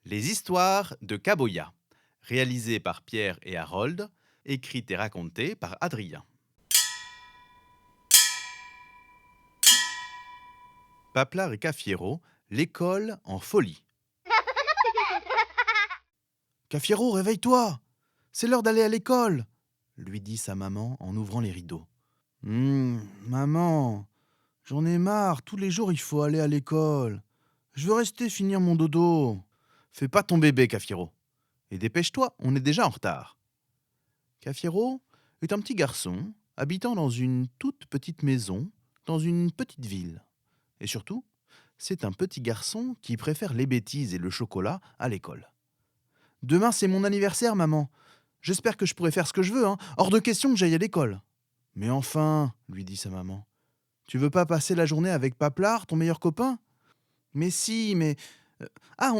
Les histoires de Kaboya, réalisées par Pierre et Harold, écrites et racontées par Adrien. Paplar et Cafiero, l'école en folie. Cafiero, réveille-toi! C'est l'heure d'aller à l'école! Lui dit sa maman en ouvrant les rideaux. Maman, j'en ai marre, tous les jours il faut aller à l'école. Je veux rester finir mon dodo. Fais pas ton bébé, Cafiero. Et dépêche-toi, on est déjà en retard. Cafiero est un petit garçon habitant dans une toute petite maison, dans une petite ville. Et surtout, c'est un petit garçon qui préfère les bêtises et le chocolat à l'école. Demain, c'est mon anniversaire, maman. J'espère que je pourrai faire ce que je veux, hein. Hors de question que j'aille à l'école. Mais enfin, lui dit sa maman, tu veux pas passer la journée avec Paplar, ton meilleur copain? Mais si, mais... Ah,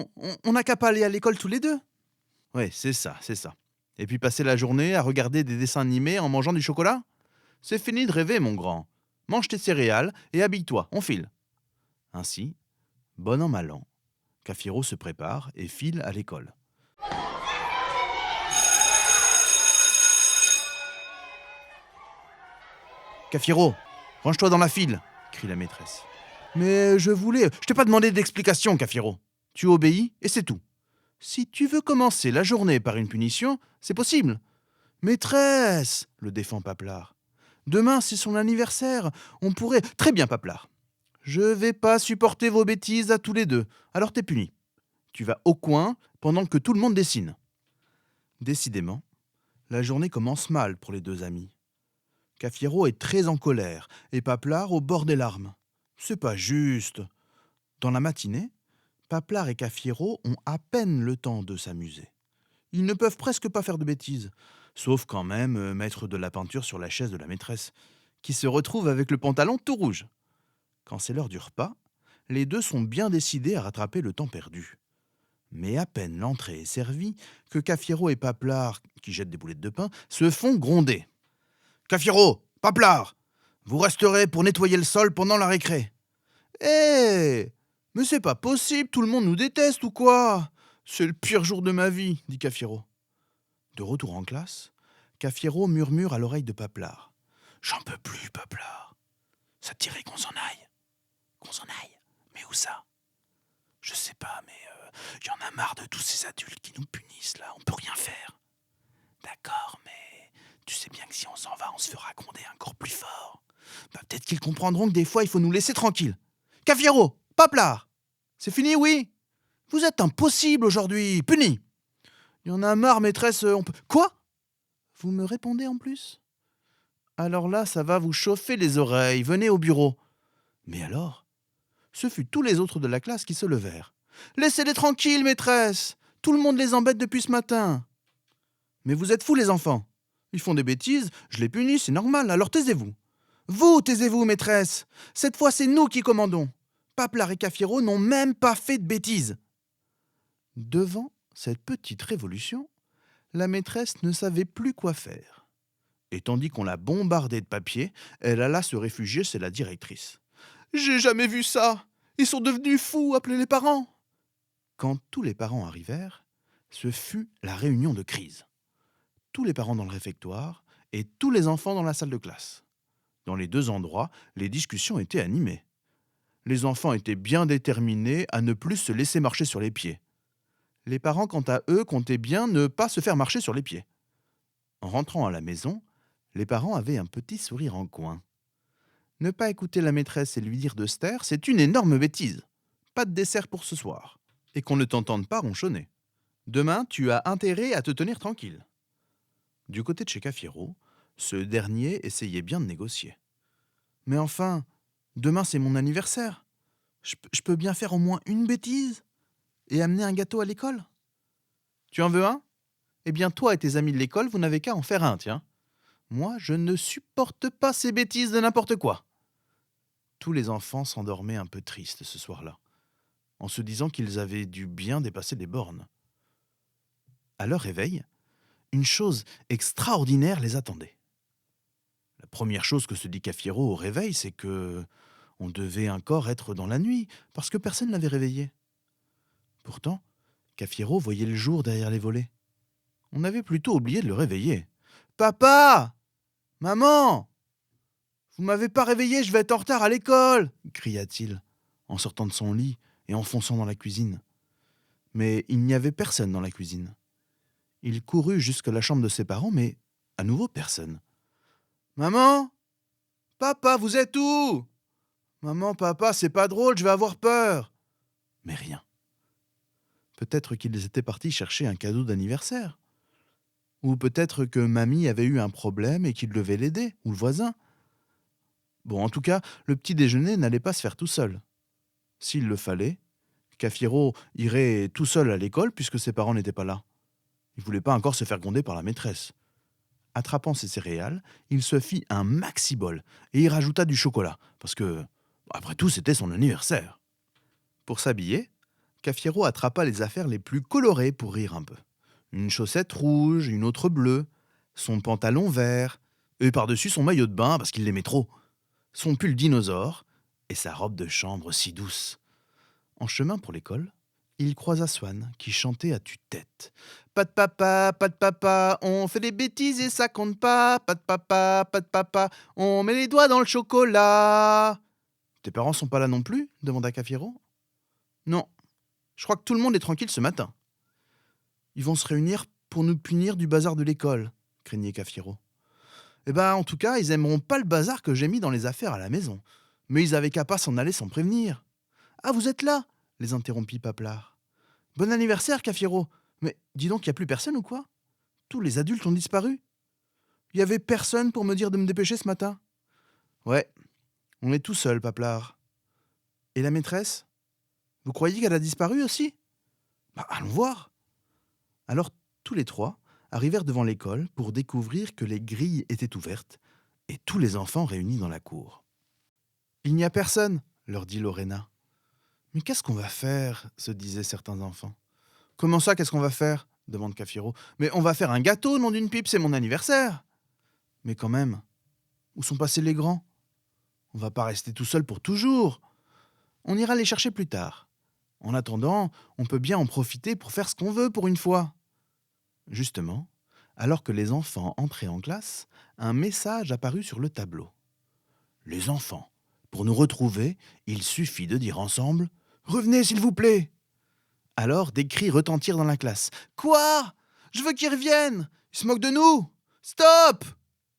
on n'a qu'à pas aller à l'école tous les deux. Ouais, c'est ça, c'est ça. Et puis passer la journée à regarder des dessins animés en mangeant du chocolat? C'est fini de rêver, mon grand. Mange tes céréales et habille-toi, on file. Ainsi, bon an mal an, Cafiero se prépare et file à l'école. Cafiero, range-toi dans la file, crie la maîtresse. Mais je t'ai pas demandé d'explication, Cafiero. Tu obéis et c'est tout. Si tu veux commencer la journée par une punition, c'est possible. Maîtresse, le défend Paplar. Demain, c'est son anniversaire. On pourrait. Très bien, Paplar. Je vais pas supporter vos bêtises à tous les deux. Alors t'es puni. Tu vas au coin pendant que tout le monde dessine. Décidément, la journée commence mal pour les deux amis. Cafiero est très en colère et Paplar au bord des larmes. C'est pas juste. Dans la matinée, Paplar et Cafiero ont à peine le temps de s'amuser. Ils ne peuvent presque pas faire de bêtises, sauf quand même mettre de la peinture sur la chaise de la maîtresse, qui se retrouve avec le pantalon tout rouge. Quand c'est l'heure du repas, les deux sont bien décidés à rattraper le temps perdu. Mais à peine l'entrée est servie que Cafiero et Paplar, qui jettent des boulettes de pain, se font gronder. Cafiero, Paplar, vous resterez pour nettoyer le sol pendant la récré. Hé, mais c'est pas possible, tout le monde nous déteste ou quoi? C'est le pire jour de ma vie, dit Cafiero. De retour en classe, Cafiero murmure à l'oreille de Paplar. J'en peux plus, Paplar. Ça te dirait qu'on s'en aille? Qu'on s'en aille? Mais où ça? Je sais pas, mais y en a marre de tous ces adultes qui nous punissent là, on peut rien faire. D'accord, mais tu sais bien que si on s'en va, on se fera gronder encore plus fort. Bah, peut-être qu'ils comprendront que des fois, il faut nous laisser tranquilles. Cafiero, Paplar, c'est fini, oui? Vous êtes impossible aujourd'hui, puni. Y en a marre, maîtresse, on peut... Quoi? Vous me répondez en plus? Alors là, ça va vous chauffer les oreilles, venez au bureau. Mais alors, ce fut tous les autres de la classe qui se levèrent. Laissez-les tranquilles, maîtresse. Tout le monde les embête depuis ce matin. Mais vous êtes fous, les enfants. Ils font des bêtises, je les punis, c'est normal, alors taisez-vous. Vous, taisez-vous, maîtresse. Cette fois, c'est nous qui commandons. Paplar et Cafiero n'ont même pas fait de bêtises. Devant cette petite révolution, la maîtresse ne savait plus quoi faire. Et tandis qu'on la bombardait de papier, elle alla se réfugier chez la directrice. J'ai jamais vu ça. Ils sont devenus fous, appelez les parents. Quand tous les parents arrivèrent, ce fut la réunion de crise. Tous les parents dans le réfectoire et tous les enfants dans la salle de classe. Dans les deux endroits, les discussions étaient animées. Les enfants étaient bien déterminés à ne plus se laisser marcher sur les pieds. Les parents, quant à eux, comptaient bien ne pas se faire marcher sur les pieds. En rentrant à la maison, les parents avaient un petit sourire en coin. Ne pas écouter la maîtresse et lui dire de se taire, c'est une énorme bêtise. Pas de dessert pour ce soir. Et qu'on ne t'entende pas ronchonner. Demain, tu as intérêt à te tenir tranquille. Du côté de chez Cafiero, ce dernier essayait bien de négocier. Mais enfin, demain c'est mon anniversaire. Je peux bien faire au moins une bêtise et amener un gâteau à l'école? Tu en veux un? Eh bien, toi et tes amis de l'école, vous n'avez qu'à en faire un, tiens. Moi, je ne supporte pas ces bêtises de n'importe quoi. Tous les enfants s'endormaient un peu tristes ce soir-là, en se disant qu'ils avaient dû bien dépasser les bornes. À leur réveil, une chose extraordinaire les attendait. La première chose que se dit Cafiero au réveil, c'est que on devait encore être dans la nuit, parce que personne ne l'avait réveillé. Pourtant, Cafiero voyait le jour derrière les volets. On avait plutôt oublié de le réveiller. « Papa! Maman! Vous m'avez pas réveillé, je vais être en retard à l'école !» cria-t-il, en sortant de son lit et en fonçant dans la cuisine. Mais il n'y avait personne dans la cuisine. Il courut jusqu'à la chambre de ses parents, mais à nouveau personne. « Maman! Papa, vous êtes où? Maman, papa, c'est pas drôle, je vais avoir peur !» Mais rien. Peut-être qu'ils étaient partis chercher un cadeau d'anniversaire. Ou peut-être que mamie avait eu un problème et qu'il devait l'aider, ou le voisin. Bon, en tout cas, le petit déjeuner n'allait pas se faire tout seul. S'il le fallait, Cafiero irait tout seul à l'école puisque ses parents n'étaient pas là. Il ne voulait pas encore se faire gronder par la maîtresse. Attrapant ses céréales, il se fit un maxi-bol et y rajouta du chocolat, parce que, après tout, c'était son anniversaire. Pour s'habiller, Cafiero attrapa les affaires les plus colorées pour rire un peu. Une chaussette rouge, une autre bleue, son pantalon vert, et par-dessus son maillot de bain parce qu'il l'aimait trop, son pull dinosaure et sa robe de chambre si douce. En chemin pour l'école, il croisa Swan qui chantait à tue-tête. « Pas de papa, on fait des bêtises et ça compte pas. Pas de papa, on met les doigts dans le chocolat. » « Tes parents sont pas là non plus ?» demanda Cafiero. « Non, je crois que tout le monde est tranquille ce matin. » « Ils vont se réunir pour nous punir du bazar de l'école, » craignait Cafiero. « Eh ben, en tout cas, ils aimeront pas le bazar que j'ai mis dans les affaires à la maison. Mais ils avaient qu'à pas s'en aller sans prévenir. »« Ah, vous êtes là ?» les interrompit Paplard. « Bon anniversaire, Cafiero. Mais dis donc, il n'y a plus personne ou quoi? Tous les adultes ont disparu. Il y avait personne pour me dire de me dépêcher ce matin. »« Ouais, on est tout seul, Paplard. »« Et la maîtresse? Vous croyez qu'elle a disparu aussi? »« Bah, allons voir. » Alors tous les trois arrivèrent devant l'école pour découvrir que les grilles étaient ouvertes et tous les enfants réunis dans la cour. « Il n'y a personne, » leur dit Lorena. « Mais qu'est-ce qu'on va faire ?» se disaient certains enfants. « Comment ça, qu'est-ce qu'on va faire ?» demande Cafiero. « Mais on va faire un gâteau, nom d'une pipe, c'est mon anniversaire !»« Mais quand même, où sont passés les grands? On va pas rester tout seul pour toujours. On ira les chercher plus tard. En attendant, on peut bien en profiter pour faire ce qu'on veut pour une fois. » Justement, alors que les enfants entraient en classe, un message apparut sur le tableau. « Les enfants, pour nous retrouver, il suffit de dire ensemble « Revenez, s'il vous plaît !» Alors des cris retentirent dans la classe. « Quoi? Je veux qu'ils reviennent! Ils se moquent de nous! Stop !»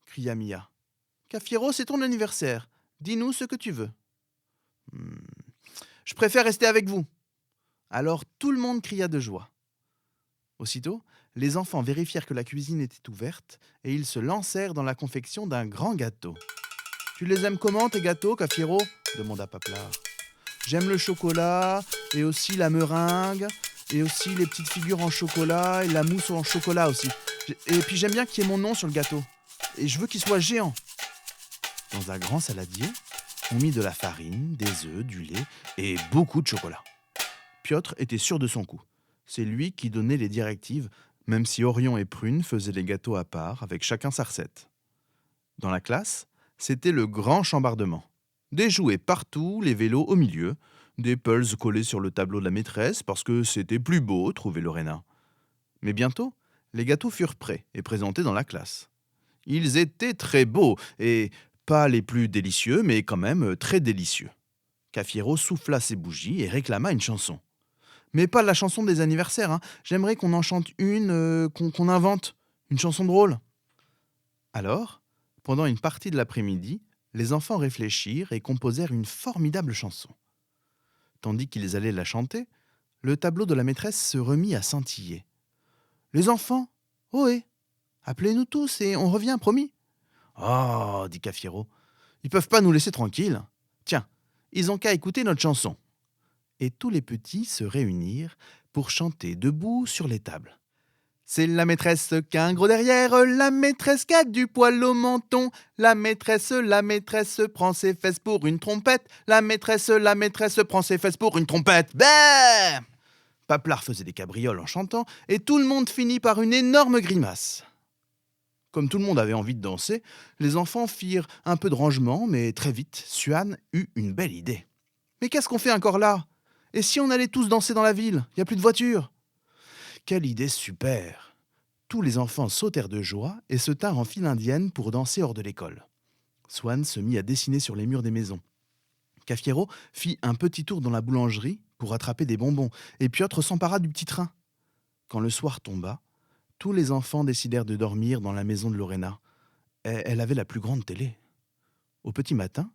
cria Mia. « Cafiero, c'est ton anniversaire. Dis-nous ce que tu veux. »« Je préfère rester avec vous. » Alors tout le monde cria de joie. Aussitôt, les enfants vérifièrent que la cuisine était ouverte et ils se lancèrent dans la confection d'un grand gâteau. « Tu les aimes comment, tes gâteaux, Cafiero ?» demanda Paplard. « J'aime le chocolat, et aussi la meringue, et aussi les petites figures en chocolat, et la mousse en chocolat aussi. Et puis j'aime bien qu'il y ait mon nom sur le gâteau. Et je veux qu'il soit géant. » Dans un grand saladier, on mit de la farine, des œufs, du lait et beaucoup de chocolat. Piotr était sûr de son coup. C'est lui qui donnait les directives, même si Orion et Prune faisaient les gâteaux à part, avec chacun sa recette. Dans la classe, c'était le grand chambardement. Des jouets partout, les vélos au milieu, des pulls collés sur le tableau de la maîtresse parce que c'était plus beau, trouvait Lorena. Mais bientôt, les gâteaux furent prêts et présentés dans la classe. Ils étaient très beaux et pas les plus délicieux, mais quand même très délicieux. Cafiero souffla ses bougies et réclama une chanson. Mais pas la chanson des anniversaires, hein. J'aimerais qu'on en chante une, qu'on invente, une chanson drôle. Alors, pendant une partie de l'après-midi, les enfants réfléchirent et composèrent une formidable chanson. Tandis qu'ils allaient la chanter, le tableau de la maîtresse se remit à scintiller. « Les enfants, ohé, appelez-nous tous et on revient, promis. »« Oh, dit Cafiero, ils peuvent pas nous laisser tranquilles. Tiens, ils ont qu'à écouter notre chanson. » Et tous les petits se réunirent pour chanter debout sur les tables. C'est la maîtresse qui a un gros derrière, la maîtresse qui a du poil au menton. La maîtresse prend ses fesses pour une trompette. La maîtresse prend ses fesses pour une trompette. Bah! Paplard faisait des cabrioles en chantant et tout le monde finit par une énorme grimace. Comme tout le monde avait envie de danser, les enfants firent un peu de rangement, mais très vite, Swan eut une belle idée. « Mais qu'est-ce qu'on fait encore là ? Et si on allait tous danser dans la ville ? Il n'y a plus de voitures. » Quelle idée super! Tous les enfants sautèrent de joie et se tinrent en file indienne pour danser hors de l'école. Swan se mit à dessiner sur les murs des maisons. Cafiero fit un petit tour dans la boulangerie pour attraper des bonbons, et Piotr s'empara du petit train. Quand le soir tomba, tous les enfants décidèrent de dormir dans la maison de Lorena. Elle avait la plus grande télé. Au petit matin,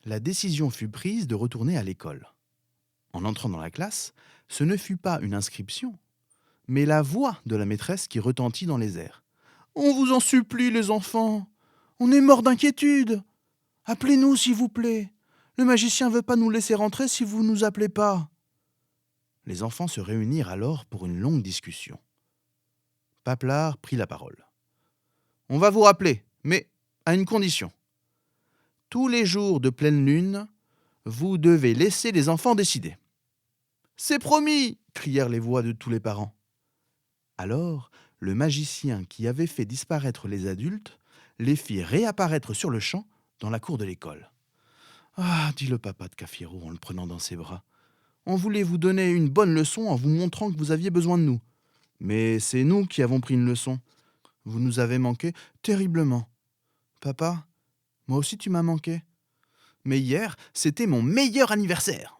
la décision fut prise de retourner à l'école. En entrant dans la classe, ce ne fut pas une inscription, mais la voix de la maîtresse qui retentit dans les airs. « On vous en supplie, les enfants, on est mort d'inquiétude. Appelez-nous, s'il vous plaît. Le magicien ne veut pas nous laisser rentrer si vous ne nous appelez pas. » Les enfants se réunirent alors pour une longue discussion. Paplard prit la parole. « On va vous rappeler, mais à une condition. Tous les jours de pleine lune, vous devez laisser les enfants décider. »« C'est promis !» crièrent les voix de tous les parents. Alors, le magicien qui avait fait disparaître les adultes les fit réapparaître sur le champ dans la cour de l'école. « Ah !» dit le papa de Cafiero en le prenant dans ses bras. « On voulait vous donner une bonne leçon en vous montrant que vous aviez besoin de nous. Mais c'est nous qui avons pris une leçon. Vous nous avez manqué terriblement. Papa, moi aussi tu m'as manqué. Mais hier, c'était mon meilleur anniversaire. »